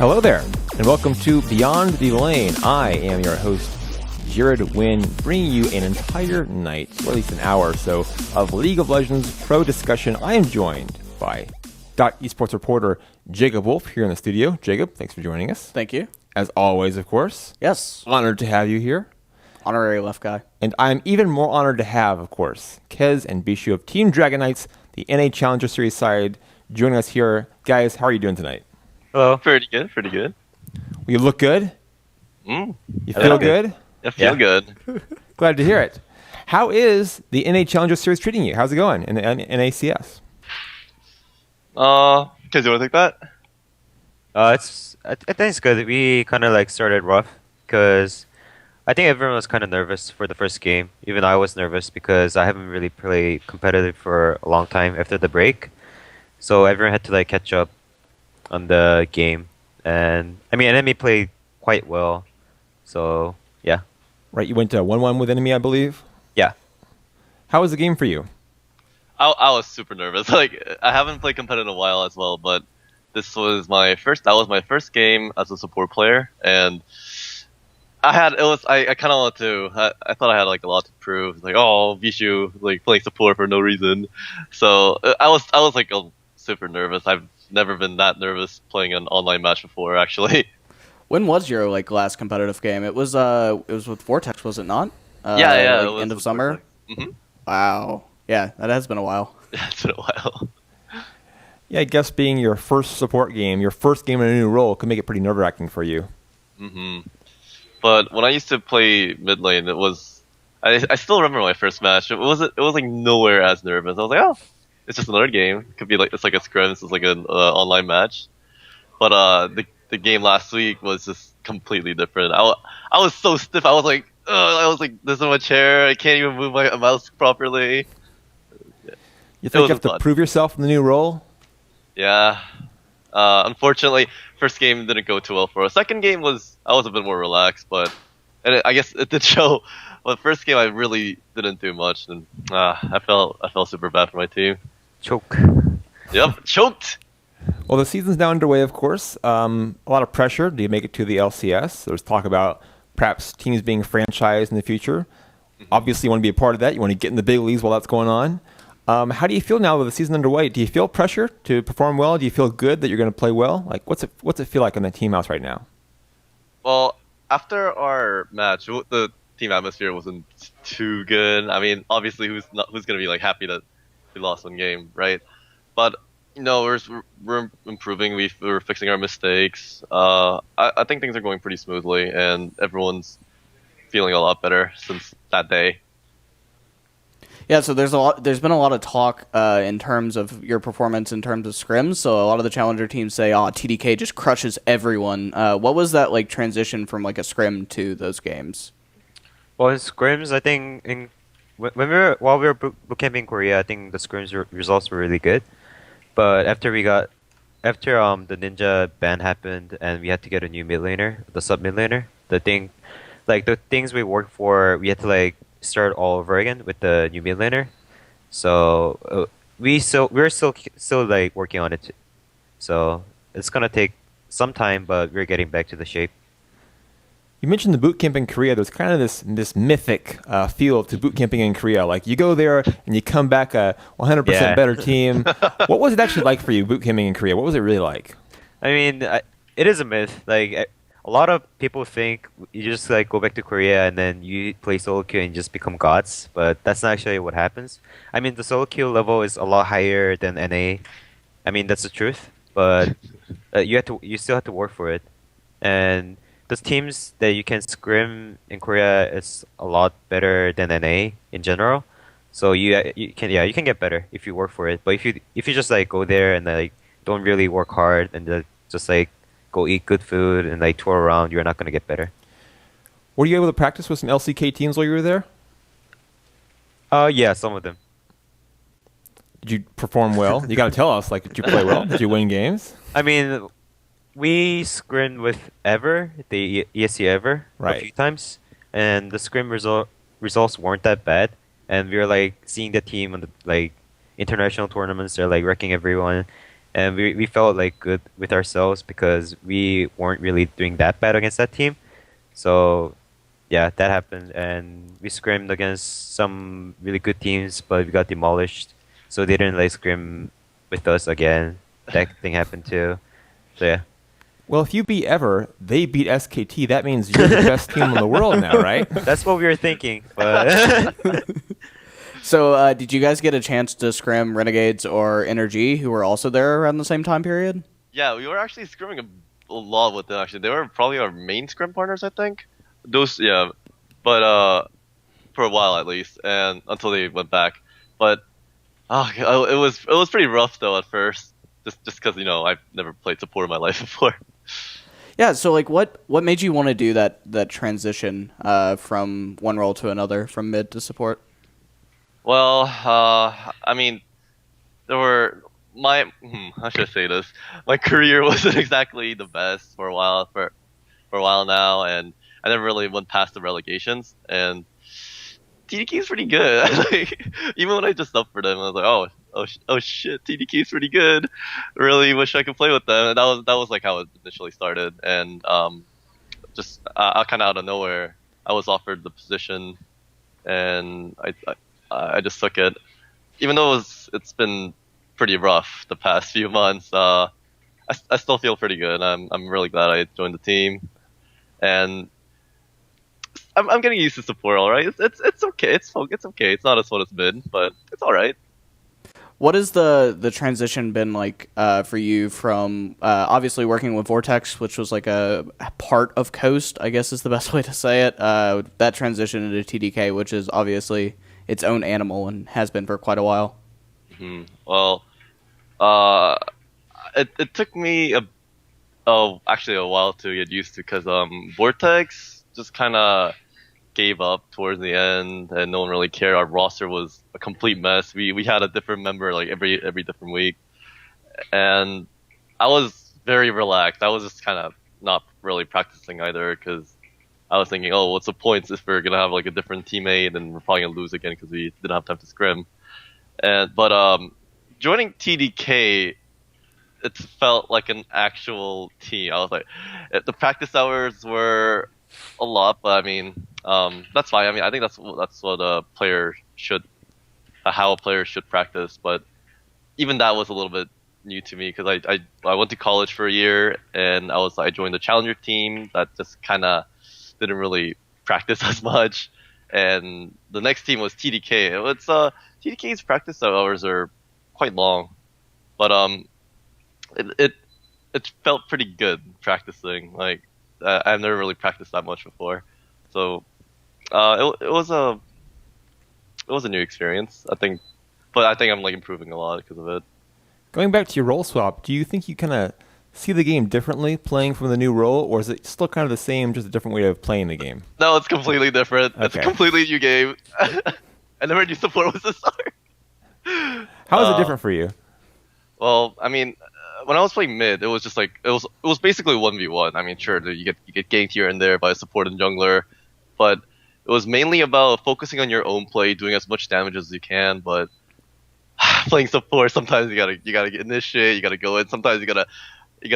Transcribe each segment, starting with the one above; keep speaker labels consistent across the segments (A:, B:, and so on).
A: Hello there, and welcome to Beyond the Lane. I am your host, Jared Wynne, bringing you an entire night, or at least an hour or so, of League of Legends Pro discussion. I am joined by esports reporter Jacob Wolf here in the studio. Jacob, thanks for joining us.
B: Thank you.
A: As always, of course.
B: Yes.
A: Honored to have you here.
B: Honorary left guy.
A: And I'm even more honored to have, of course, Kez and Bischu of Team Dragon Knights, the NA Challenger Series side, joining us here. Guys, how are you doing tonight?
C: Hello. Pretty good.
A: You look good? You feel good?
C: I feel good.
A: Glad to hear it. How is the NA Challenger Series treating you? How's it going in the NACS?
C: Kez, you want to take that?
D: I think it's good. We kind of like started rough because I think everyone was kind of nervous for the first game. Even I was nervous because I haven't really played competitive for a long time after the break. So everyone had to like catch up on the game. And I mean, enemy played quite well. So yeah.
A: Right, you went 1-1 with enemy, I believe?
D: Yeah.
A: How was the game for you?
C: I was super nervous. Like, I haven't played competitive in a while as well, but that was my first game as a support player, and I kind of wanted to, I thought I had like a lot to prove, like, oh, Bischu, like, playing support for no reason, so I was like super nervous. I've never been that nervous playing an online match before, actually.
B: When was your like last competitive game? It was with Vortex, was it not?
C: Yeah,
B: like end of summer.
C: Mm-hmm.
B: Wow. Yeah, that has been a while.
C: Yeah, it's been a while.
A: Yeah, I guess being your first support game, your first game in a new role, could make it pretty nerve-wracking for you.
C: Mm-hmm. But when I used to play mid lane, I still remember my first match. It was like nowhere as nervous. I was like, oh, it's just another game. It could be like, it's like a scrim. It's like an online match. But the game last week was just completely different. I was so stiff. I was like this in my chair. I can't even move my mouse properly.
A: You think you have to prove yourself in the new role?
C: Yeah. Unfortunately, first game didn't go too well for us. Second game I was a bit more relaxed, I guess it did show. But first game I really didn't do much, and I felt super bad for my team.
D: Choke.
C: Yep, choked.
A: Well, the season's now underway, of course. A lot of pressure. Do you make it to the LCS? There's talk about perhaps teams being franchised in the future. Mm-hmm. Obviously, you want to be a part of that. You want to get in the big leagues while that's going on. How do you feel now with the season underway? Do you feel pressure to perform well? Do you feel good that you're going to play well? Like, what's it feel like on the team house right now?
C: Well, after our match, the team atmosphere wasn't too good. I mean, obviously, who's going to be like happy that we lost one game, right? But you know, we're improving. We're fixing our mistakes. I think things are going pretty smoothly, and everyone's feeling a lot better since that day.
B: Yeah, so there's been a lot of talk in terms of your performance in terms of scrims. So a lot of the challenger teams say, "Oh, TDK just crushes everyone." What was that like transition from like a scrim to those games?
D: Well, in scrims, I think while we were bootcamping in Korea, I think the scrims results were really good. But after the Ninja ban happened and we had to get a new mid laner, the sub mid laner, the things we worked for, we had to like start all over again with the new mid laner. So we're still like working on it. So it's gonna take some time, but we're getting back to the shape.
A: You mentioned the boot camp in Korea. There's kind of this mythic feel to boot camping in Korea. Like you go there and you come back a 100% better team. What was it actually like for you boot camping in Korea? What was it really like?
D: I mean, it is a myth. Like a lot of people think you just like go back to Korea and then you play solo queue and just become gods, but that's not actually what happens. I mean, the solo queue level is a lot higher than NA. I mean, that's the truth, but you still have to work for it. And the teams that you can scrim in Korea is a lot better than NA in general. So you can get better if you work for it. But if you just like go there and like don't really work hard and just like go eat good food and like tour around, you're not gonna get better.
A: Were you able to practice with some LCK teams while you were there?
D: Yeah, some of them.
A: Did you perform well? You got to tell us. Like, did you play well? Did you win games?
D: I mean, we scrimmed with Ever, the ESC Ever,
A: right,
D: a few times, and the scrim results weren't that bad. And we were like seeing the team on the like international tournaments. They're like wrecking everyone, and we felt like good with ourselves because we weren't really doing that bad against that team. So yeah, that happened, and we scrimmed against some really good teams, but we got demolished. So they didn't like scrim with us again. That thing happened too. So yeah.
A: Well, if you beat Ever, they beat SKT. That means you're the best team in the world now, right?
D: That's what we were thinking, but
B: So, did you guys get a chance to scrim Renegades or Energy, who were also there around the same time period?
C: Yeah, we were actually scrimming a lot with them. Actually, they were probably our main scrim partners, I think. Those, yeah, but for a while at least, and until they went back. But it was pretty rough though at first, just because I've never played support in my life before.
B: Yeah. So, like, what made you want to do that transition from one role to another, from mid to support?
C: Well, I mean, there were how should I say this? My career wasn't exactly the best for a while now, and I never really went past the relegations. And TDK is pretty good. Like, even when I just subbed for them, I was like, oh shit, TDK is pretty good. Really wish I could play with them. And that was like how it initially started. And just kind of out of nowhere, I was offered the position, and I just took it. Even though it's been pretty rough the past few months, I still feel pretty good. I'm really glad I joined the team, and I'm getting used to support. All right, it's okay. It's okay. It's not as fun as mid, but it's all right.
B: What has the transition been like for you from obviously working with Vortex, which was like a part of Coast, I guess is the best way to say it. That transition into TDK, which is obviously its own animal and has been for quite a while.
C: Mm-hmm. Well, it took me actually a while to get used to, because Vortex just kind of gave up towards the end, and no one really cared. Our roster was a complete mess. We had a different member like every different week, and I was very relaxed. I was just kind of not really practicing either, because I was thinking, oh, what's the point if we're gonna have like a different teammate and we're probably gonna lose again because we didn't have time to scrim. But joining TDK, it felt like an actual team. I was like, the practice hours were a lot, but I mean, that's fine. I mean, I think that's what a player should, how a player should practice. But even that was a little bit new to me, because I went to college for a year, and I joined the challenger team that just kind of didn't really practice as much, and the next team was TDK. It's TDK's practice hours are quite long, but it felt pretty good practicing. Like, I've never really practiced that much before, so it was a new experience, I think. But I think I'm like improving a lot because of it.
A: Going back to your role swap, do you think you kind of see the game differently playing from the new role, or is it still kind of the same, just a different way of playing the game?
C: No, it's completely different.
A: Okay.
C: It's a completely new game. I never knew support was this hard.
A: How is it different for you?
C: Well, I mean, when I was playing mid, it was just like it was basically 1v1. I mean, sure, you get ganked here and there by a support and jungler, but it was mainly about focusing on your own play, doing as much damage as you can. But playing support, sometimes you gotta get initiate, you gotta go in. Sometimes you gotta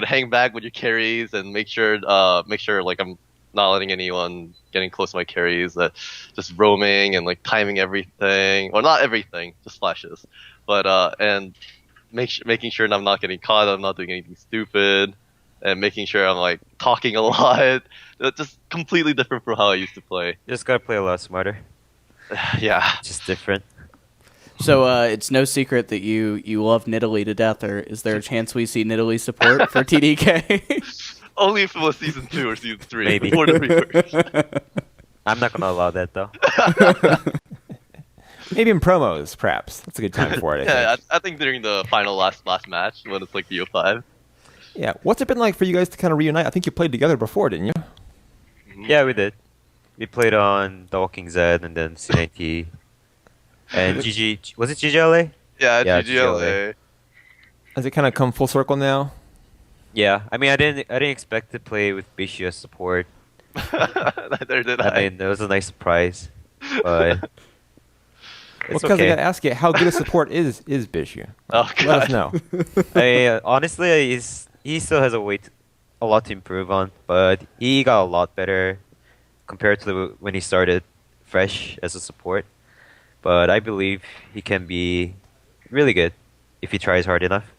C: hang back with your carries and make sure like I'm not letting anyone getting close to my carries, that just roaming and like timing everything, or not everything, just flashes, but and making sure I'm not getting caught, I'm not doing anything stupid, and making sure I'm like talking a lot. It's just completely different from how I used to play.
D: you just gotta play a lot smarter.
C: Yeah.
D: Just different.
B: So it's no secret that you love Nidalee to death, or is there a chance we see Nidalee support for TDK?
C: Only if it was season 2 or season 3.
D: Maybe.
C: Before the reverse.
D: I'm not gonna allow that though.
A: Maybe in promos, perhaps. That's a good time for it, I
C: Yeah,
A: think.
C: I think during the final last match, when it's like BO5.
A: Yeah. What's it been like for you guys to kind of reunite? I think you played together before, didn't you?
D: Yeah, we did. We played on The Walking Dead and then C90. And GG, was it GGLA?
C: Yeah,
D: Yeah,
C: GGLA.
A: Has it kind of come full circle now?
D: Yeah, I mean, I didn't expect to play with Bischu as support.
C: Neither did
D: I mean, it was a nice surprise, but It's
A: Because I
D: okay.
A: got to ask you, how good a support is Bischu?
C: Oh
A: Let us
C: god.
A: know.
D: Honestly, he still has a lot to improve on, but he got a lot better compared to when he started fresh as a support. But I believe he can be really good if he tries hard enough.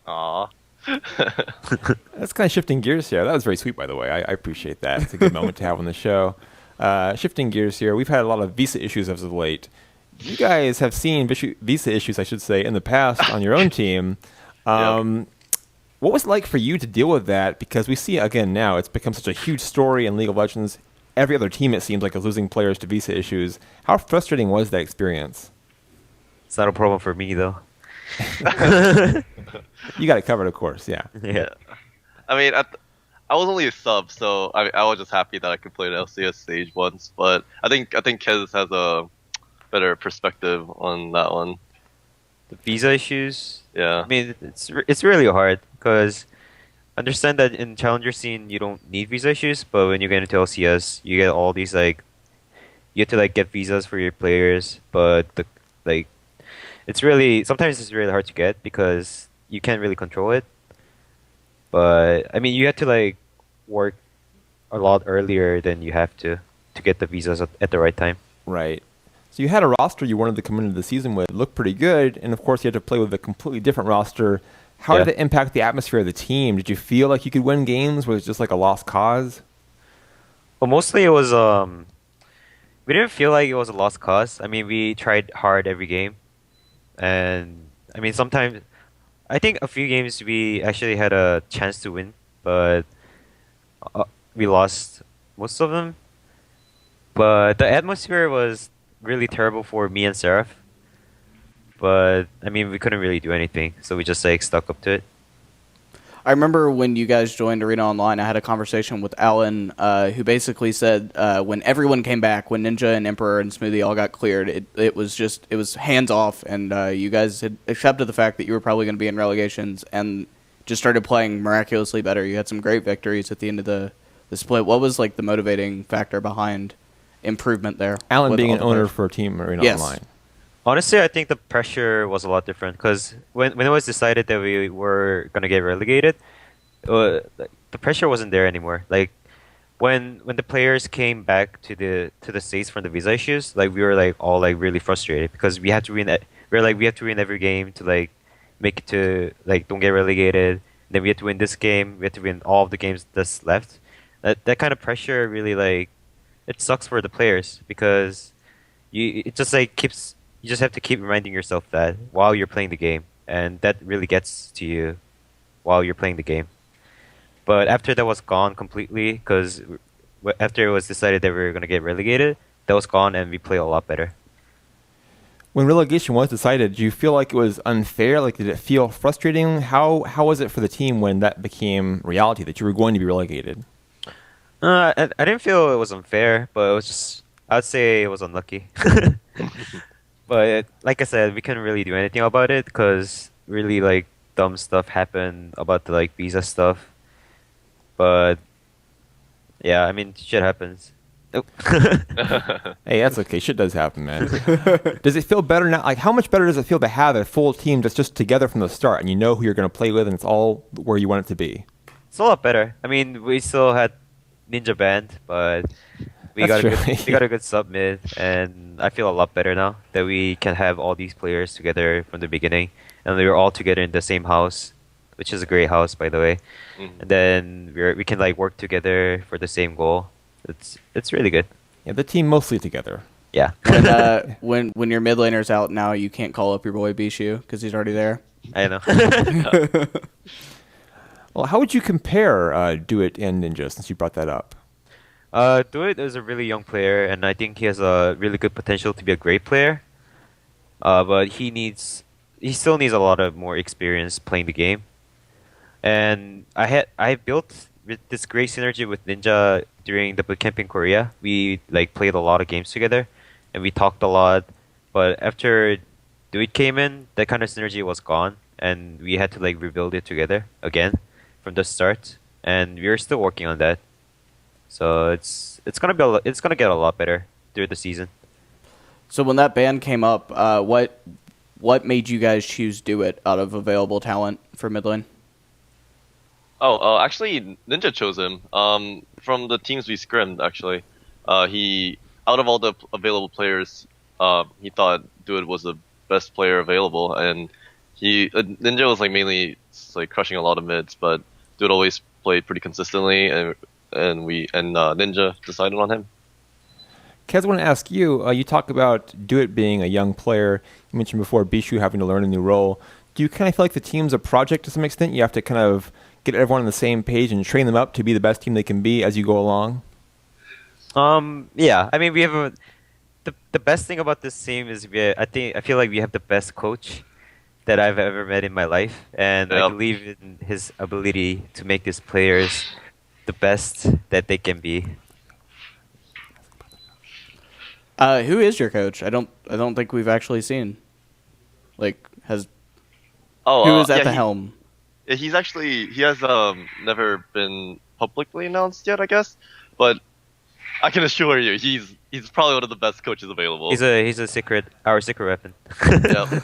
C: Aw.
A: That's kind of shifting gears here. That was very sweet, by the way. I appreciate that. It's a good moment to have on the show. Shifting gears here, we've had a lot of visa issues as of late. You guys have seen visa issues, I should say, in the past on your own team. What was it like for you to deal with that? Because we see, again, now it's become such a huge story in League of Legends. Every other team, it seems like, is losing players to visa issues. How frustrating was that experience?
D: It's not a problem for me though.
A: You got it covered, of course, yeah.
D: Yeah.
C: I mean, I was only a sub, so I was just happy that I could play the LCS stage once. But I think Kez has a better perspective on that one.
D: The visa issues.
C: Yeah.
D: I mean, it's really hard because understand that in challenger scene you don't need visa issues, but when you get into LCS, you get all these like you have to like get visas for your players, but the like sometimes it's really hard to get because you can't really control it. But I mean, you have to like work a lot earlier than you have to get the visas at the right time.
A: Right. So you had a roster you wanted to come into the season with, looked pretty good, and of course you had to play with a completely different roster. How did it impact the atmosphere of the team? Did you feel like you could win games? Was it just like a lost cause?
D: Well, mostly it was we didn't feel like it was a lost cause. I mean, we tried hard every game, and I mean sometimes I think a few games we actually had a chance to win, but we lost most of them. But the atmosphere was really terrible for me and Seraph. But I mean, we couldn't really do anything, so we just like stuck up to it.
B: I remember when you guys joined Arena Online, I had a conversation with Alan, who basically said when everyone came back, when Ninja and Emperor and Smoothie all got cleared, it was hands off, and you guys had accepted the fact that you were probably going to be in relegations and just started playing miraculously better. You had some great victories at the end of the split. What was like the motivating factor behiund improvement there?
A: Alan
B: with
A: being
B: all
A: an
B: the
A: owner
B: players?
A: for Team Arena
B: Yes.
A: Online.
D: Honestly, I think the pressure was a lot different because when it was decided that we were gonna get relegated, the pressure wasn't there anymore. Like when the players came back to the states from the visa issues, like we were like all like really frustrated because we had to win. We have to win every game to like make it to like don't get relegated. Then we had to win this game. We had to win all of the games that's left. That kind of pressure really like it sucks for the players because it just like keeps. You just have to keep reminding yourself that while you're playing the game, and that really gets to you while you're playing the game. But after that was gone completely, because after it was decided that we were going to get relegated, that was gone, and we play a lot better.
A: When relegation was decided, did you feel like it was unfair? Like, did it feel frustrating? How was it for the team when that became reality, that you were going to be relegated?
D: I didn't feel it was unfair, but it was just, I'd say it was unlucky. But like I said, we couldn't really do anything about it because really like dumb stuff happened about the like visa stuff. But yeah, I mean shit happens. Nope.
A: Hey, that's okay. Shit does happen, man. Does it feel better now? Like, how much better does it feel to have a full team that's just together from the start and you know who you're going to play with and it's all where you want it to be?
D: It's a lot better. I mean, we still had Ninja banned, but we
A: That's
D: we got a good sub mid, and I feel a lot better now that we can have all these players together from the beginning, and we were all together in the same house, which is a great house, by the way.
C: Mhm.
D: And then we can like work together for the same goal. It's really good.
A: Yeah, the team mostly together.
D: Yeah.
B: When your mid laner's out now, you can't call up your boy Bischu because he's already there.
D: I know.
A: Well, how would you compare Do It and Ninja, since you brought that up?
D: Duet is a really young player, and I think he has a really good potential to be a great player. But he still needs a lot of more experience playing the game. And I built this great synergy with Ninja during the bootcamp in Korea. We like played a lot of games together, and we talked a lot. But after Duet came in, that kind of synergy was gone, and we had to like rebuild it together again from the start. And we're still working on that. So it's gonna get a lot better through the season.
B: So when that ban came up, what made you guys choose Do It out of available talent for mid lane?
C: Actually, Ninja chose him. From the teams we scrimmed, actually, he out of all the available players, he thought Dude was the best player available, and Ninja was like mainly like crushing a lot of mids, but Dude always played pretty consistently, and Ninja decided on him.
A: Kez, I want to ask you, you talk about Do It being a young player. You mentioned before Bischu having to learn a new role. Do you kind of feel like the team's a project to some extent? You have to kind of get everyone on the same page and train them up to be the best team they can be as you go along?
D: Yeah. I mean, we have the best thing about this team is I feel like we have the best coach that I've ever met in my life, and I believe in his ability to make these players the best that they can be.
B: Who is your coach? I don't think we've actually seen. Like, who is at the helm?
C: He has never been publicly announced yet, I guess, but I can assure you, he's probably one of the best coaches available.
D: He's our secret weapon.
C: Yeah.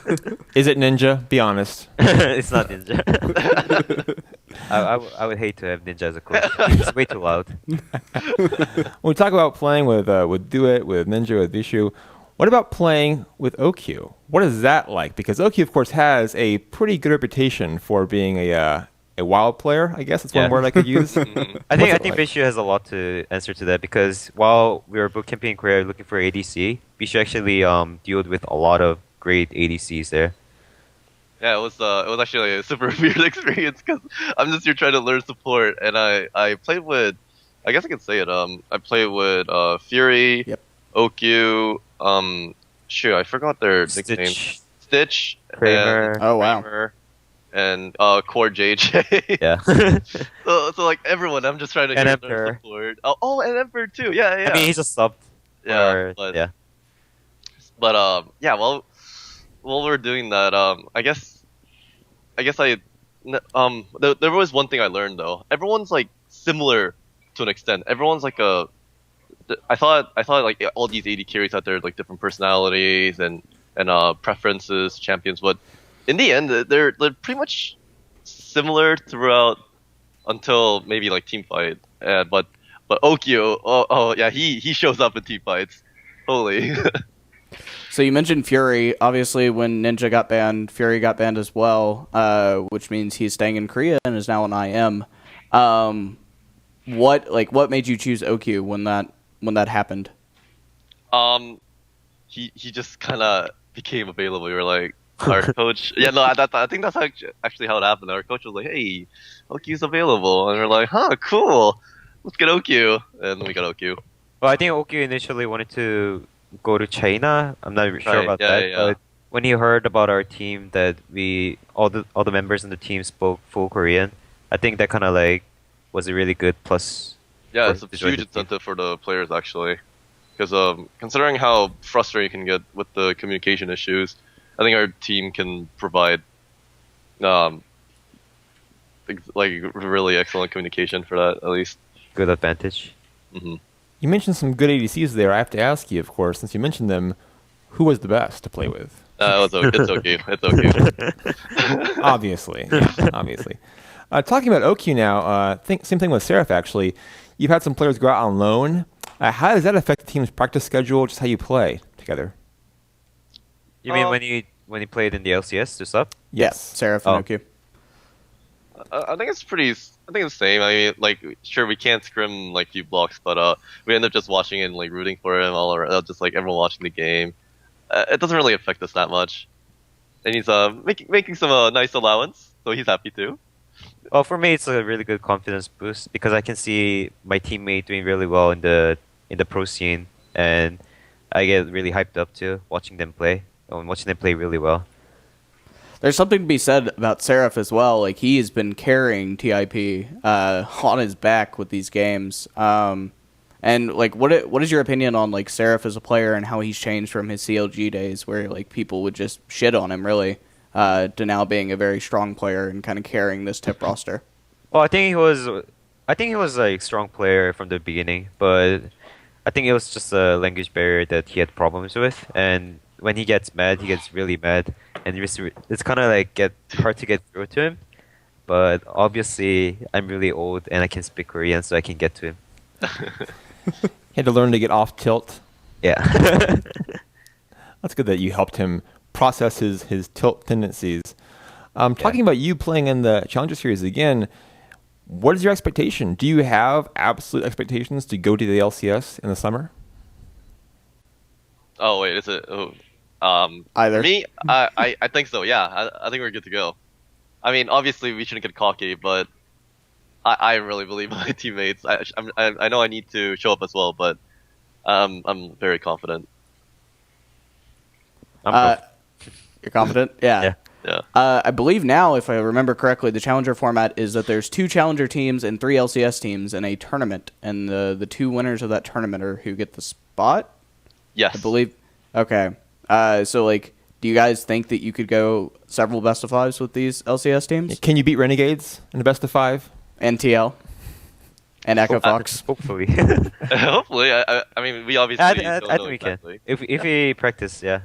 A: Is it Ninja? Be honest.
D: It's not Ninja. I would hate to have Ninja as a coach. It's way too loud.
A: When we talk about playing with Do It, with Ninja, with Bischu, what about playing with OQ? What is that like? Because OQ, of course, has a pretty good reputation for being a wild player. I guess that's one word I could use.
D: I think Bischu has a lot to answer to that, because while we were bootcamping in Korea looking for ADC, Bischu actually dealt with a lot of great ADCs there.
C: Yeah, it was actually a super weird experience because I'm just here trying to learn support, and I played with, I guess I can say it. I played with Fury, OQ, shoot, I forgot their nicknames. Stitch,
D: Kramer.
B: Oh wow.
C: Kramer, and Core JJ.
D: Yeah.
C: so like everyone, I'm just trying to
D: And
C: learn
D: Emperor.
C: support. Oh, and Emperor too. Yeah.
D: I mean, he's a sub.
C: Yeah,
D: But
C: yeah. Well, while we're doing that, I guess there was one thing I learned though. Everyone's like similar to an extent. Everyone's like I thought like all these AD carries had their like different personalities and preferences, champions, but in the end they're pretty much similar throughout until maybe like team fight. But Okio, oh yeah, he shows up in team fights. Holy.
B: So you mentioned Fury. Obviously, when Ninja got banned, Fury got banned as well, which means he's staying in Korea and is now an IM. What made you choose OQ when that happened?
C: He just kind of became available. We were like, our coach. Yeah, no, I think that's actually how it happened. Our coach was like, "Hey, OQ's available," and we're like, "Huh, cool. Let's get OQ," and we got OQ.
D: well, I think OQ initially wanted to go to China. I'm not sure
C: Right,
D: about
C: yeah,
D: that.
C: yeah.
D: But when he heard about our team that all the members in the team spoke full Korean, I think that kind of like was a really good plus.
C: Yeah,
D: for
C: it's a
D: to join
C: huge
D: the team.
C: incentive for the players actually, because considering how frustrating you can get with the communication issues, I think our team can provide like really excellent communication for that at least.
D: Good advantage.
C: Hmm.
A: You mentioned some good ADCs there. I have to ask you, of course, since you mentioned them, who was the best to play with?
C: It's okay. It's okay.
A: Obviously. Yeah, obviously. Talking about OQ now, same thing with Seraph, actually. You've had some players go out on loan. How does that affect the team's practice schedule, just how you play together?
D: You mean when you played in the LCS to sub?
A: Yes.
B: Seraph and OQ.
C: I think it's the same. I mean, like, sure, we can't scrim like few blocks, but we end up just watching and like rooting for him all around, just like everyone watching the game. It doesn't really affect us that much, and he's making some nice allowance, so he's happy too.
D: Well, for me, it's a really good confidence boost because I can see my teammate doing really well in the pro scene, and I get really hyped up too watching them play really well.
B: There's something to be said about Seraph as well. Like, he has been carrying TIP on his back with these games. And like, what is your opinion on like Seraph as a player and how he's changed from his CLG days, where like people would just shit on him really, to now being a very strong player and kind of carrying this tip roster?
D: Well, I think he was like a strong player from the beginning, but I think it was just a language barrier that he had problems with, and when he gets mad, he gets really mad, and it's kind of like get hard to get through to him. But obviously, I'm really old and I can speak Korean, so I can get to him.
A: He had to learn to get off tilt.
D: Yeah.
A: That's good that you helped him process his tilt tendencies. Talking about you playing in the Challenger Series again, what is your expectation? Do you have absolute expectations to go to the LCS in the summer?
C: Oh wait, is it? Oh,
B: Either.
C: me, I think so. Yeah, I think we're good to go. I mean, obviously we shouldn't get cocky, but I really believe in my teammates. I know I need to show up as well, but I'm very confident.
B: You're confident? Yeah.
D: Yeah.
C: Yeah.
B: I believe now, if I remember correctly, the Challenger format is that there's 2 Challenger teams and 3 LCS teams in a tournament, and the 2 winners of that tournament are who get the spot.
C: Yes.
B: I believe. Okay. So like, do you guys think that you could go several best of 5s with these LCS teams?
A: Can you beat Renegades in the best of 5?
B: And TL? And Echo Fox?
D: Hopefully.
C: Hopefully, I mean, we obviously
D: I
C: don't know
D: think
C: exactly.
D: we can. If we practice, yeah.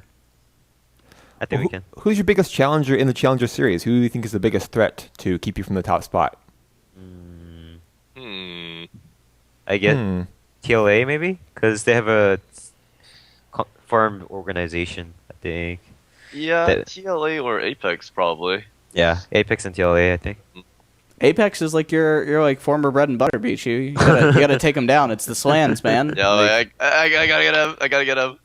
D: I think we can.
A: Who's your biggest challenger in the Challenger Series? Who do you think is the biggest threat to keep you from the top spot?
D: I get TLA maybe, because they have a farm organization. I think.
C: Yeah,
D: That-
C: TLA or Apex probably.
D: Yeah, Apex and TLA. I think.
B: Apex is like your like former bread and butter, Bischu. You gotta take them down. It's the slams, man.
C: Yeah,
B: Like,
C: I gotta get him. I gotta get him.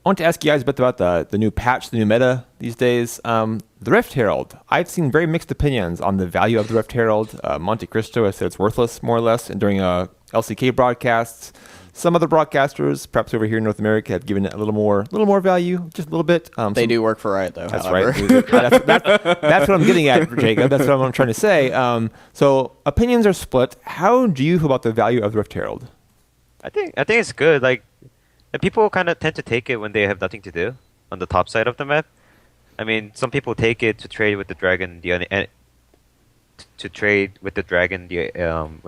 A: I want to ask you guys a bit about the new patch, the new meta these days. The Rift Herald. I've seen very mixed opinions on the value of the Rift Herald. Monte Cristo has said it's worthless, more or less, and during LCK broadcasts. Some other broadcasters, perhaps over here in North America, have given it a little more value, just a little bit.
B: they do work for Riot, though.
A: That's
B: however.
A: right. That's what I'm getting at, Jacob. That's what I'm trying to say. So opinions are split. How do you feel about the value of the Rift Herald?
D: I think it's good. Like, and people kind of tend to take it when they have nothing to do on the top side of the map. I mean, some people take it to trade with the dragon, when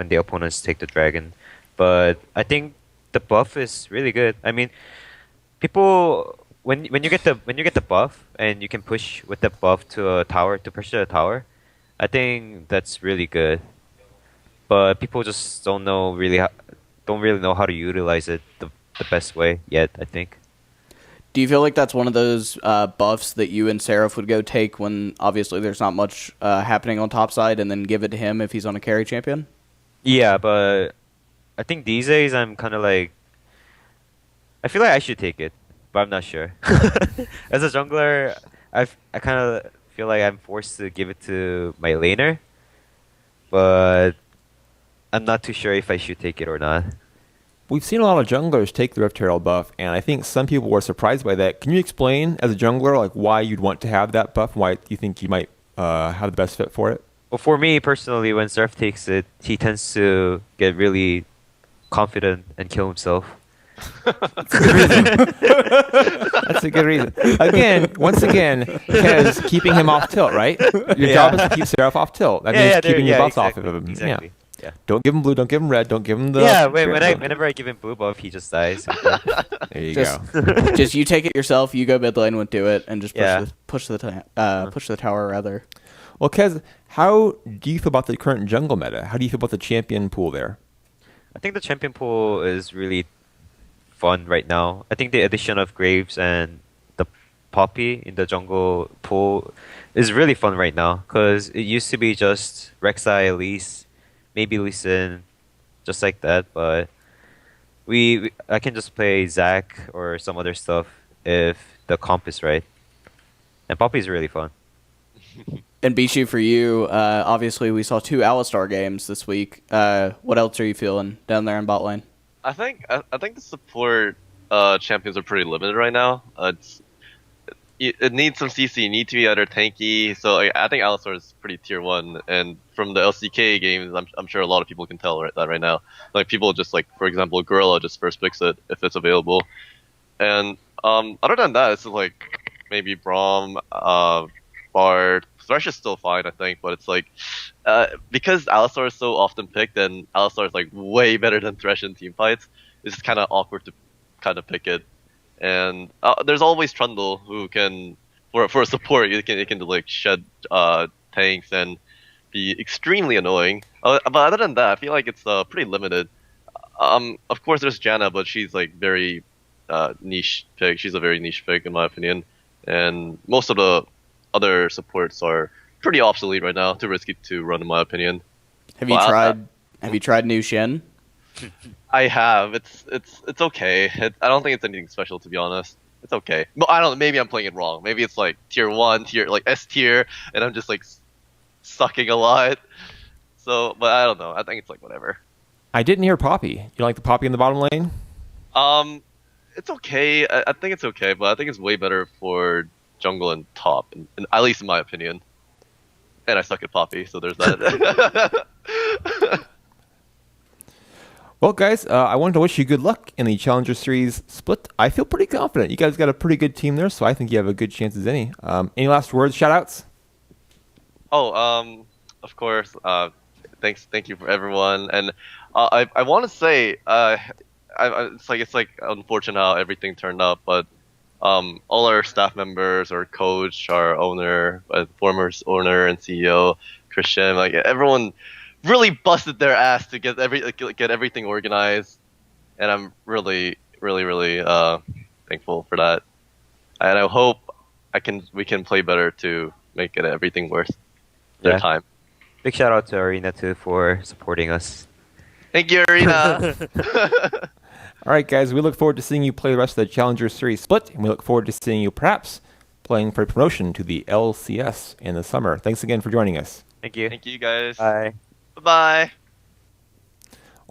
D: the opponents take the dragon. But I think the buff is really good. I mean, people when you get the buff and you can push with the buff to a tower to push to a tower, I think that's really good. But people just don't really know how to utilize it the best way yet, I think.
B: Do you feel like that's one of those buffs that you and Seraph would go take when obviously there's not much happening on top side, and then give it to him if he's on a carry champion?
D: Yeah, but I think these days I'm kind of like, I feel like I should take it, but I'm not sure. As a jungler, I kind of feel like I'm forced to give it to my laner, but I'm not too sure if I should take it or not.
A: We've seen a lot of junglers take the Rift Herald buff, and I think some people were surprised by that. Can you explain, as a jungler, like why you'd want to have that buff, and why you think you might have the best fit for it?
D: Well, for me personally, when Surf takes it, he tends to get really confident and kill himself.
A: That's a good reason. Once again, Kez keeping him off tilt, right? Your job is to keep Seraph off tilt. That means keeping your buffs off of him.
D: Exactly.
A: Yeah.
D: Yeah.
A: Don't give him blue. Don't give him red. Don't give him the.
D: Yeah. Whenever I give him blue buff, he just dies.
A: There you
B: Just,
A: go.
B: just you take it yourself. You go mid lane, won't do it, and just
D: Yeah.
B: push the tower rather.
A: Well, Kez, how do you feel about the current jungle meta? How do you feel about the champion pool there?
D: I think the champion pool is really fun right now. I think the addition of Graves and the Poppy in the jungle pool is really fun right now, because it used to be just Rek'Sai, Elise, maybe Lee Sin, just like that. But I can just play Zac or some other stuff if the comp is right. And Poppy is really fun.
B: And Bischu, for you, obviously we saw 2 Alistar games this week. What else are you feeling down there in bot lane?
C: I think the support champions are pretty limited right now. It needs some CC. You need to be either tanky. So I think Alistar is pretty tier 1. And from the LCK games, I'm sure a lot of people can tell that right now. Like people just like, for example, Gorilla just first picks it if it's available. And other than that, it's like maybe Braum, Bard. Thresh is still fine, I think, but it's like because Alistar is so often picked, and Alistar is like way better than Thresh in team fights. It's just kind of awkward to kind of pick it. And there's always Trundle who can, for a support, you can like shed tanks and be extremely annoying. But other than that, I feel like it's pretty limited. Of course, there's Janna, but she's like very niche pick. She's a very niche pick in my opinion, and most of the other supports are pretty obsolete right now, too risky to run in my opinion.
B: Have you tried New Shin?
C: I have. It's okay. I don't think it's anything special, to be honest. It's okay. But I don't know, maybe I'm playing it wrong. Maybe it's like tier 1, like S tier, and I'm just like sucking a lot. So, but I don't know. I think it's like whatever.
A: I didn't hear Poppy. You like the Poppy in the bottom lane?
C: It's okay. I think it's okay, but I think it's way better for jungle and top, and at least in my opinion. And I suck at Poppy, so there's that.
A: Well, guys, I wanted to wish you good luck in the Challenger Series split. I feel pretty confident. You guys got a pretty good team there, so I think you have a good chance as any. Any last words, shout-outs?
C: Oh, of course. Thank you for everyone, and I want to say, it's like unfortunate how everything turned out, but all our staff members, our coach, our owner, former owner and CEO, Christian, like everyone really busted their ass to get everything organized, and I'm really thankful for that. And I hope we can play better to make it everything worth their time.
D: Big shout out to Arena too for supporting us.
C: Thank you, Arena.
A: All right, guys, we look forward to seeing you play the rest of the Challenger Series split, and we look forward to seeing you perhaps playing for promotion to the LCS in the summer. Thanks again for joining us.
D: Thank you.
C: Thank you, guys.
D: Bye.
C: Bye-bye.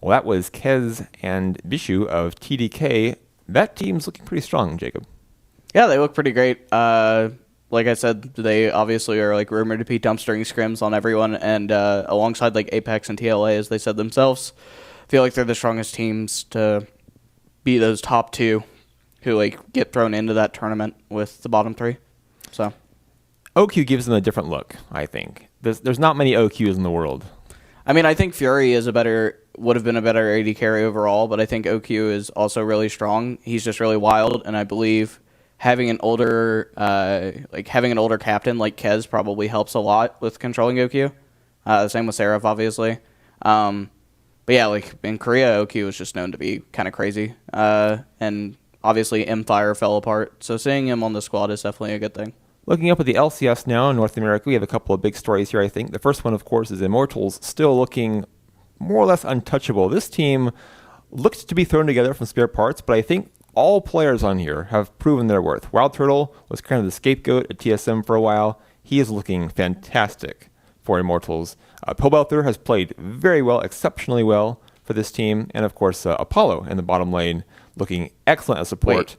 A: Well, that was Kez and Bischu of TDK. That team's looking pretty strong, Jacob.
B: Yeah, they look pretty great. Like I said, they obviously are like rumored to be dumpstering scrims on everyone, and alongside like Apex and TLA, as they said themselves, feel like they're the strongest teams to be those top two who like get thrown into that tournament with the bottom three. So
A: OQ gives them a different look, I think. There's not many OQs in the world.
B: I mean, I think Fury would have been a better AD carry overall, but I think OQ is also really strong. He's just really wild, and I believe having an older captain like Kez probably helps a lot with controlling OQ. Same with Seraph, obviously. But yeah, like in Korea, OQ was just known to be kind of crazy, and obviously Empire fell apart. So seeing him on the squad is definitely a good thing.
A: Looking up at the LCS now in North America, we have a couple of big stories here, I think. The first one, of course, is Immortals still looking more or less untouchable. This team looked to be thrown together from spare parts, but I think all players on here have proven their worth. Wild Turtle was kind of the scapegoat at TSM for a while. He is looking fantastic for Immortals. Pobelter has played very well, exceptionally well for this team. And, of course, Apollo in the bottom lane looking excellent as support.
B: Wait.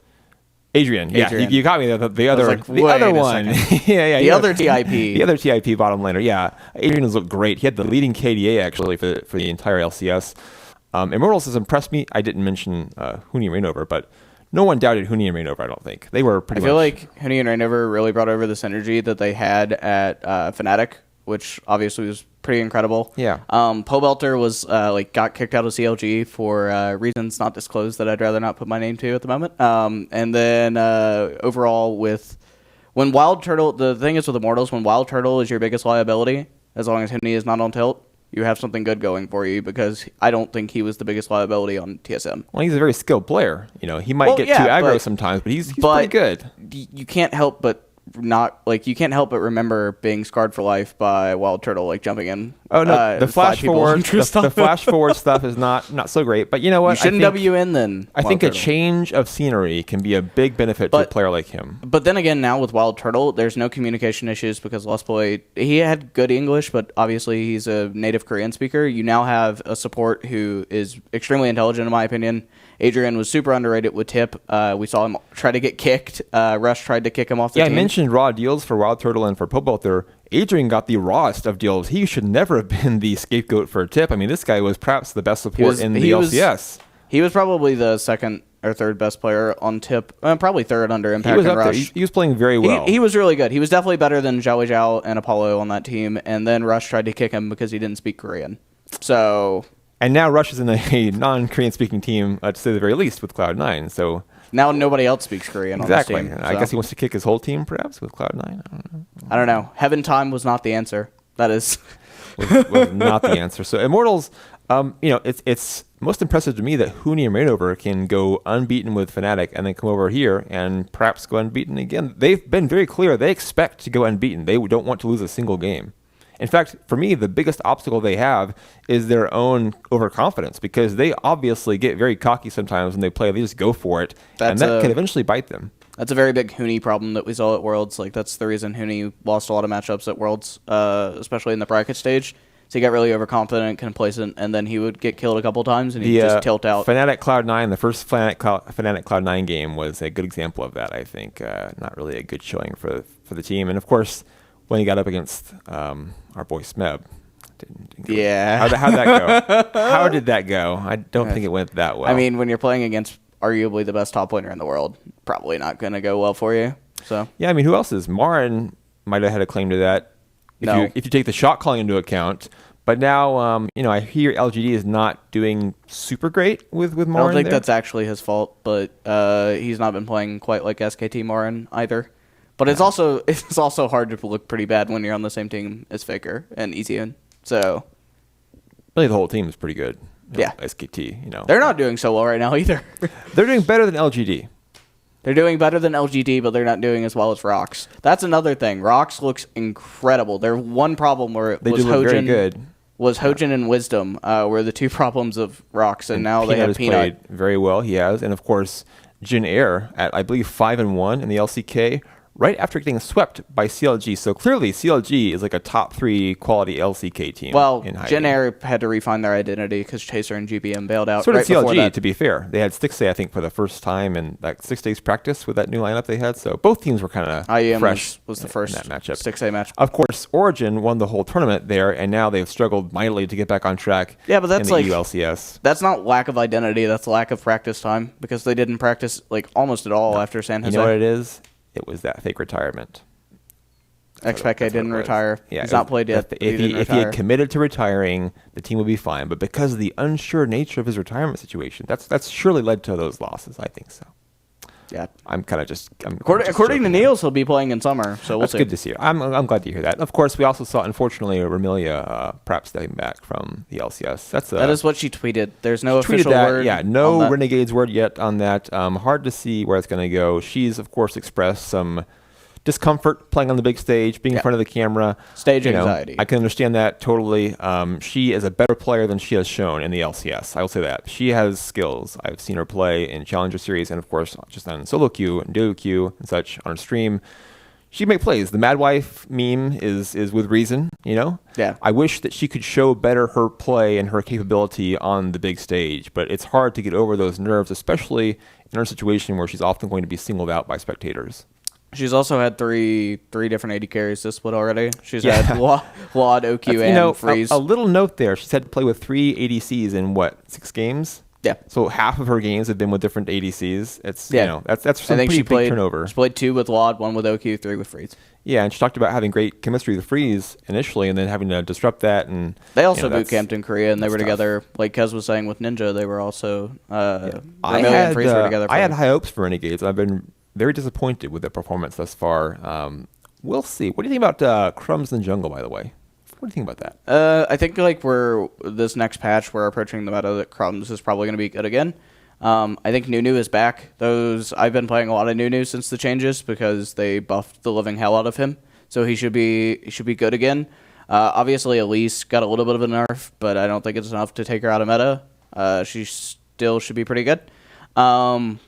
A: Adrian. Yeah, you got me. The other one. yeah,
B: the other TIP.
A: The other TIP bottom laner. Yeah, Adrian has looked great. He had the leading KDA actually for the entire LCS. Immortals has impressed me. I didn't mention Huni and Rainover, but no one doubted Huni and Rainover. I don't think they were pretty.
B: I feel like Huni and Rainover really brought over this energy that they had at Fnatic, which obviously was pretty incredible.
A: Yeah.
B: Pobelter was got kicked out of CLG for reasons not disclosed that I'd rather not put my name to at the moment. And then overall when Wild Turtle, the thing is with Immortals, when Wild Turtle is your biggest liability, as long as Huni is not on tilt, you have something good going for you, because I don't think he was the biggest liability on TSM.
A: Well, he's a very skilled player. You know, he might get too aggro sometimes, but he's pretty good.
B: You can't help but remember being scarred for life by Wild Turtle, like jumping in.
A: Oh no, the flash forward, the flash forward stuff is not so great. But you know what?
B: You shouldn't W in then.
A: I think a change of scenery can be a big benefit to a player like him.
B: But then again, now with Wild Turtle, there's no communication issues because Lost Boy, he had good English, but obviously he's a native Korean speaker. You now have a support who is extremely intelligent, in my opinion. Adrian was super underrated with Tip. We saw him try to get kicked. Rush tried to kick him off the team.
A: I mentioned raw deals for Wild Turtle and for Pobelter. Adrian got the rawest of deals. He should never have been the scapegoat for Tip. I mean, this guy was perhaps the best support in the LCS.
B: He was probably the second or third best player on tip, probably third under Impact
A: He was
B: and
A: up there.
B: Rush.
A: He was playing very well.
B: He was really good. He was definitely better than Zhao Zhao and Apollo on that team, and then Rush tried to kick him because he didn't speak Korean. So...
A: And now Rush is in a non-Korean speaking team, to say the very least, with Cloud9. So
B: now nobody else speaks Korean
A: exactly.
B: on this team.
A: I guess he wants to kick his whole team, perhaps, with Cloud9.
B: I don't know. Heaven Time was not the answer. That is...
A: was not the answer. So Immortals, it's most impressive to me that Huni and Rainover can go unbeaten with Fnatic and then come over here and perhaps go unbeaten again. They've been very clear. They expect to go unbeaten. They don't want to lose a single game. In fact, for me, the biggest obstacle they have is their own overconfidence, because they obviously get very cocky sometimes when they play. They just go for it, and that can eventually bite them.
B: That's a very big Huni problem that we saw at Worlds. Like, that's the reason Huni lost a lot of matchups at Worlds, especially in the bracket stage. So he got really overconfident, complacent, and then he would get killed a couple times, and he'd just tilt out.
A: Fnatic Cloud9, the first Fnatic Cloud9 game was a good example of that, I think. Not really a good showing for the team. And, of course, when he got up against our boy Smeb.
B: Yeah.
A: How'd that go? How did that go? I don't think it went that well.
B: I mean, when you're playing against arguably the best top laner in the world, probably not going to go well for you. So
A: yeah, I mean, who else is? Marin might have had a claim to that. If you take the shot calling into account. But now, I hear LGD is not doing super great with Marin.
B: I don't think that's actually his fault, but he's not been playing quite like SKT Marin either. But it's also hard to look pretty bad when you're on the same team as Faker and Ezion. So
A: really, the whole team is pretty good.
B: Yeah,
A: SKT.
B: They're not doing so well right now either.
A: They're doing better than LGD.
B: They're doing better than LGD, but they're not doing as well as Rox. That's another thing. Rox looks incredible. Their one problem where it was
A: very good.
B: Was Hojin and Wisdom were the two problems of Rox, and now they have Peanut.
A: Played very well. He has, and of course, Jin Air at I believe 5-1 in the LCK. Right after getting swept by CLG. So clearly CLG is like a top 3 quality LCK team.
B: Well, Jin Air had to refine their identity because Chaser and GBM bailed out.
A: So did
B: right
A: CLG,
B: that.
A: to be fair. They had Stixay, I think, for the first time in like 6 days practice with that new lineup they had. So both teams were kind of fresh.
B: Was the first
A: in that matchup.
B: Stixay match.
A: Of course, Origen won the whole tournament there, and now they've struggled mightily to get back on track.
B: Yeah, but that's
A: in the
B: like
A: LCS.
B: That's not lack of identity. That's lack of practice time because they didn't practice like almost at all after San Jose.
A: You know what it is? It was that fake retirement.
B: XPK didn't retire.
A: Yeah,
B: he's not played yet.
A: If he had committed to retiring, the team would be fine. But because of the unsure nature of his retirement situation, that's surely led to those losses. I think so.
B: Yeah,
A: I'm kind of just.
B: According to Niels, he'll be playing in summer, so we'll see.
A: That's good to see. I'm glad to hear that. Of course, we also saw, unfortunately, Remilia perhaps stepping back from the LCS.
B: That is what she tweeted. There's no official word.
A: Yeah, no Renegades word yet on that. Hard to see where it's going to go. She's of course expressed some discomfort playing on the big stage, being in front of the camera.
B: Stage anxiety.
A: I can understand that totally. She is a better player than she has shown in the LCS. I will say that. She has skills. I've seen her play in Challenger Series and, of course, just on solo queue and duo queue and such on her stream. She can make plays. The Mad Wife meme is with reason,
B: Yeah.
A: I wish that she could show better her play and her capability on the big stage, but it's hard to get over those nerves, especially in her situation where she's often going to be singled out by spectators.
B: She's also had three different AD carries this split already. She's had Wad, OQ, and Freeze.
A: A little note there. She's had to play with 3 ADCs in, 6 games?
B: Yeah.
A: So half of her games have been with different ADCs. It's that's some pretty big turnover.
B: She played 2 with Wad, 1 with OQ, 3 with Freeze.
A: Yeah, and she talked about having great chemistry with Freeze initially and then having to disrupt that. And
B: they also boot camped in Korea, and they were together. Like Kez was saying with Ninja, they were also and Freeze were together.
A: I had high hopes for Renegades. I've been very disappointed with their performance thus far. We'll see. What do you think about Crumbs in the jungle, by the way? What do you think about
B: that? I think we're this next patch, we're approaching the meta that Crumbs is probably going to be good again. I think Nunu is back. I've been playing a lot of Nunu since the changes because they buffed the living hell out of him. So he should be good again. Obviously, Elise got a little bit of a nerf, but I don't think it's enough to take her out of meta. She still should be pretty good. I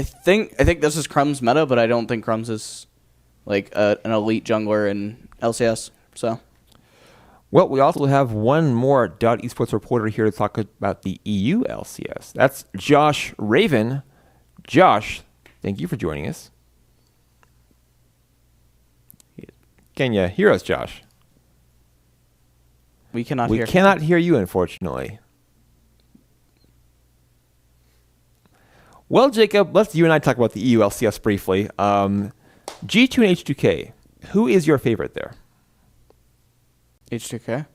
B: think this is Crumb's meta, but I don't think Crumbs is like an elite jungler in LCS. So,
A: well, we also have one more .esports reporter here to talk about the EU LCS. That's Josh Raven. Josh, thank you for joining us. Can you hear us, Josh?
B: We cannot
A: hear you, unfortunately. Well, Jacob, let's you and I talk about the EU LCS briefly. G2 and H2K, who is your favorite there?
B: H2K.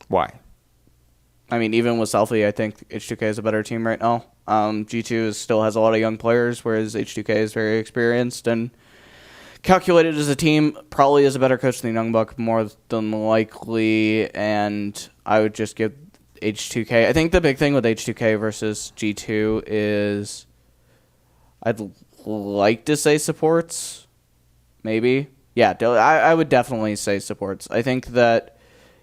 A: Why?
B: I mean, even with Selfie, I think H2K is a better team right now. G2 still has a lot of young players, whereas H2K is very experienced and calculated as a team. Probably is a better coach than Youngbuck, more than likely, and I would just give H2K. I think the big thing with H2K versus G2 is I'd like to say supports, maybe. Yeah, I would definitely say supports. I think that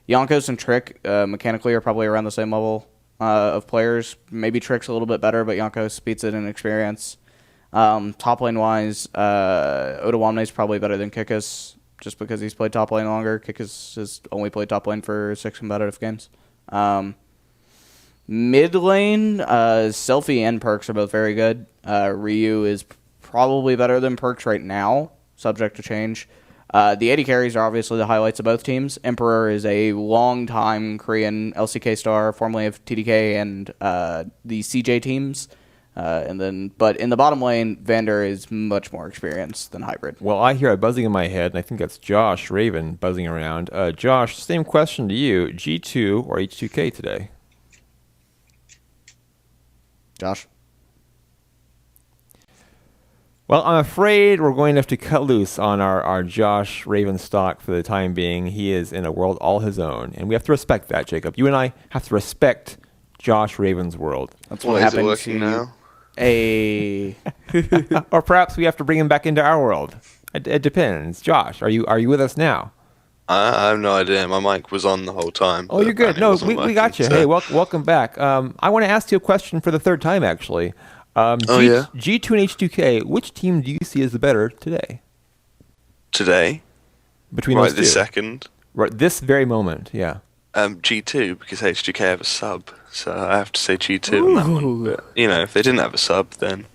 B: Yonkos and Trick mechanically are probably around the same level of players. Maybe Trick's a little bit better, but Yonkos beats it in experience. Top lane wise, Odawamne is probably better than Kikus just because he's played top lane longer. Kikus has only played top lane for 6 competitive games. Mid lane, Selfie and Perks are both very good. Ryu is probably better than Perks right now, subject to change. The AD carries are obviously the highlights of both teams. Emperor is a long-time Korean LCK star, formerly of TDK and the CJ teams. But in the bottom lane, Vander is much more experienced than Hybrid.
A: Well, I hear a buzzing in my head, and I think that's Josh Raven buzzing around. Josh, same question to you. G2 or H2K today?
B: Josh?
A: Well, I'm afraid we're going to have to cut loose on our Josh Raven stock for the time being. He is in a world all his own, and we have to respect that, Jacob. You and I have to respect Josh Raven's world.
B: That's
E: Well,
B: what
E: is it
B: happened
E: working now?
A: Or perhaps we have to bring him back into our world. It depends. Josh, are you with us now?
E: I have no idea. My mic was on the whole time.
A: Oh,
E: but
A: you're good.
E: apparently it
A: No,
E: wasn't
A: we got
E: working,
A: you.
E: so-
A: Hey, welcome back. I want to ask you a question for the third time, actually.
E: Yeah?
A: G2 and H2K, which team do you see as the better today?
E: Today,
A: Between
E: right
A: those two?
E: this second,
A: Right, this very moment, yeah.
E: G2, because HGK have a sub, so I have to say G2 on that one. But, if they didn't have a sub, then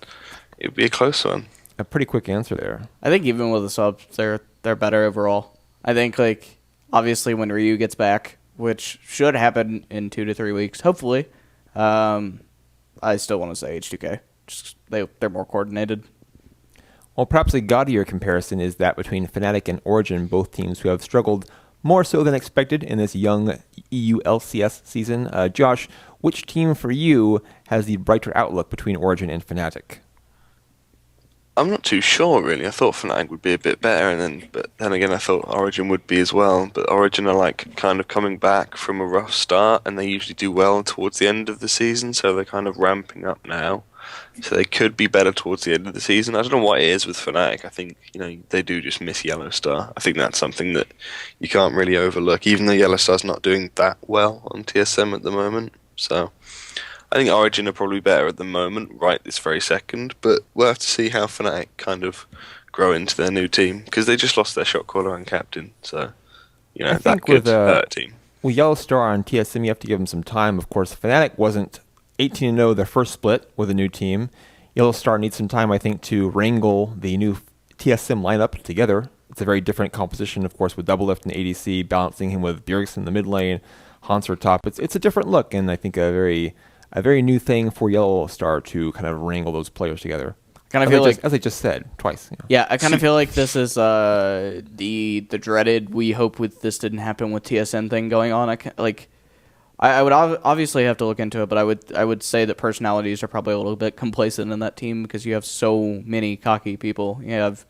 E: it would be a close one.
A: A pretty quick answer there.
B: I think even with the subs, they're better overall. I think obviously when Ryu gets back, which should happen in 2 to 3 weeks, hopefully, I still want to say H2K. Just they're more coordinated.
A: Well, perhaps a gaudier comparison is that between Fnatic and Origen, both teams who have struggled more so than expected in this young EU LCS season. Josh, which team for you has the brighter outlook between Origen and Fnatic?
E: I'm not too sure, really. I thought Fnatic would be a bit better, but then again, I thought Origin would be as well. But Origin are kind of coming back from a rough start, and they usually do well towards the end of the season, so they're kind of ramping up now. So they could be better towards the end of the season. I don't know what it is with Fnatic. I think they do just miss Yellow Star. I think that's something that you can't really overlook, even though Yellow Star's not doing that well on TSM at the moment. So I think Origin are probably better at the moment, right this very second, but we'll have to see how Fnatic kind of grow into their new team, because they just lost their shot caller and captain, so,
A: I
E: that
A: think
E: could
A: with
E: hurt a team.
A: With Yellow Star on TSM, you have to give them some time. Of course, Fnatic wasn't 18-0 their first split with a new team. Yellow Star needs some time, I think, to wrangle the new TSM lineup together. It's a very different composition, of course, with Doublelift and ADC, balancing him with Bjergsen in the mid lane, Hanser top. It's a different look, and I think a very new thing for Yellow Star to kind of wrangle those players together.
B: Kind of feel
A: as I just said twice.
B: Yeah, I kind of feel like this is the dreaded "we hope with this didn't happen with TSN" thing going on. I would obviously have to look into it, but I would say that personalities are probably a little bit complacent in that team because you have so many cocky people. You have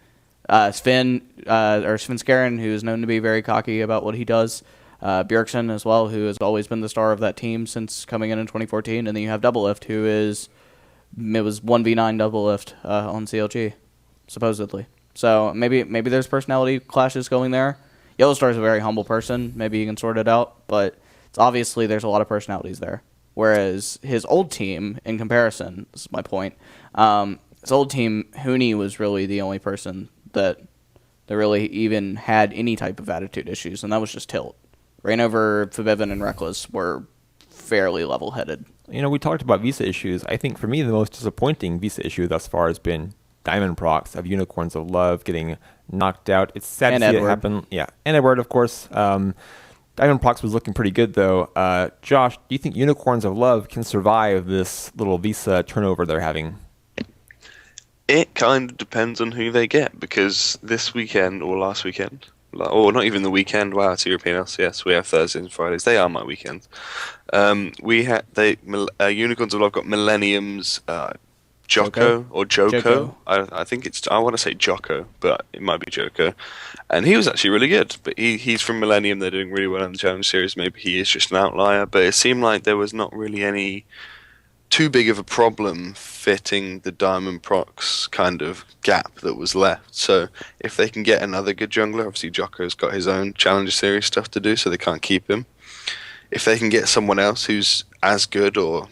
B: Sven Skaren, who is known to be very cocky about what he does. Bjergsen as well, who has always been the star of that team since coming in 2014, and then you have Doublelift, who was 1v9 Doublelift on CLG, supposedly. So maybe there's personality clashes going there. Yellowstar is a very humble person. Maybe he can sort it out, but it's obviously there's a lot of personalities there. Whereas his old team, in comparison, this is my point, his old team, Huni was really the only person that really even had any type of attitude issues, and that was just Tilt. Rainover, Fabevin, and Reckless were fairly level-headed.
A: We talked about visa issues. I think for me the most disappointing visa issue thus far has been Diamond Procs of Unicorns of Love getting knocked out. It's sad
B: And
A: to see
B: Edward.
A: it happen. Yeah, and Edward, of course. Diamond Procs was looking pretty good, though. Josh, do you think Unicorns of Love can survive this little visa turnover they're having?
E: It kind of depends on who they get, because this weekend or last weekend, or not even the weekend. Wow, it's European LCS. We have Thursdays and Fridays. They are my weekends. We had Unicorns of Love got Millennium's Jocko or Joko. I think I want to say Jocko, but it might be Joko. And he was actually really good. But he's from Millennium. They're doing really well in the Challenge Series. Maybe he is just an outlier. But it seemed like there was not really any too big of a problem fitting the Diamond Procs kind of gap that was left. So if they can get another good jungler, obviously Jocko's got his own Challenger Series stuff to do, so they can't keep him. If they can get someone else who's as good or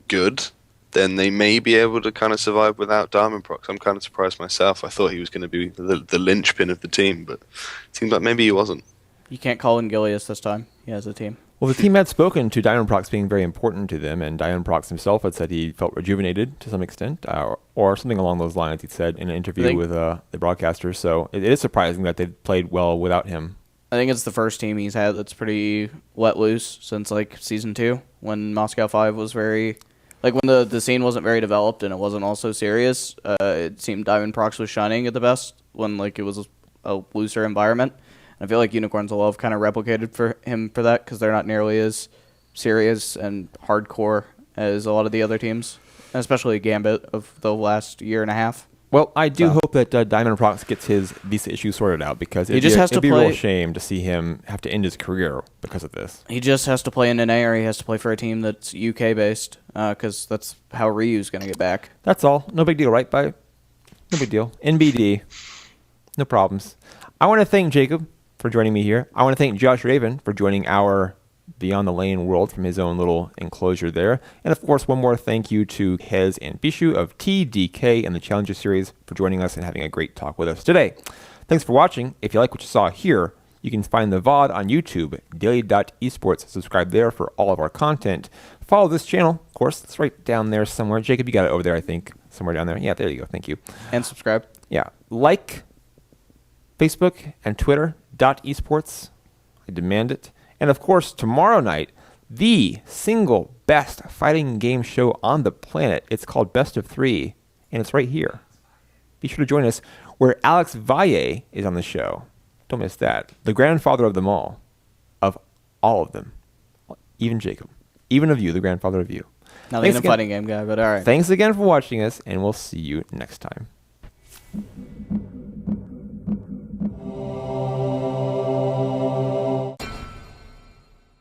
E: good, then they may be able to kind of survive without Diamond Procs. I'm kind of surprised myself. I thought he was going to be the linchpin of the team, but it seems like maybe he wasn't.
B: You can't call in Gilius this time. He has a team.
A: Well, the team had spoken to Diamond Procs being very important to them, and Diamond Procs himself had said he felt rejuvenated to some extent, or something along those lines. He said in an interview with the broadcaster. So it is surprising that they played well without him.
B: I think it's the first team he's had that's pretty let loose since like Season 2, when Moscow 5 was very... Like when the scene wasn't very developed and it wasn't all so serious, it seemed Diamond Procs was shining at the best when like it was a looser environment. I feel like Unicorns of Love kind of replicated for him for that, because they're not nearly as serious and hardcore as a lot of the other teams, and especially Gambit of the last year and a half.
A: Well, I do hope that Diamond Procs gets his visa issue sorted out, because it'd be a real shame to see him have to end his career because of this.
B: He just has to play in NA, or he has to play for a team that's UK-based, because that's how Ryu's going to get back.
A: That's all. No big deal, right, Bite? No big deal. NBD. No problems. I want to thank Jacob for joining me here. I want to thank Josh Raven for joining our Beyond the Lane world from his own little enclosure there. And of course, one more thank you to Kez and Bischu of TDK and the Challenger Series for joining us and having a great talk with us today. Thanks for watching. If you like what you saw here, you can find the VOD on YouTube, daily.esports. Subscribe there for all of our content. Follow this channel. Of course, it's right down there somewhere. Jacob, you got it over there, I think. Somewhere down there. Yeah, there you go. Thank you.
B: And subscribe.
A: Yeah. Like Facebook and Twitter.esports. I demand it. And of course, tomorrow night, the single best fighting game show on the planet. It's called Best of 3, and it's right here. Be sure to join us, where Alex Valle is on the show. Don't miss that. The grandfather of them all. Of all of them. Even Jacob. Even of you, the grandfather of you.
B: Not even a fighting game guy, but all right.
A: Thanks again for watching us, and we'll see you next time.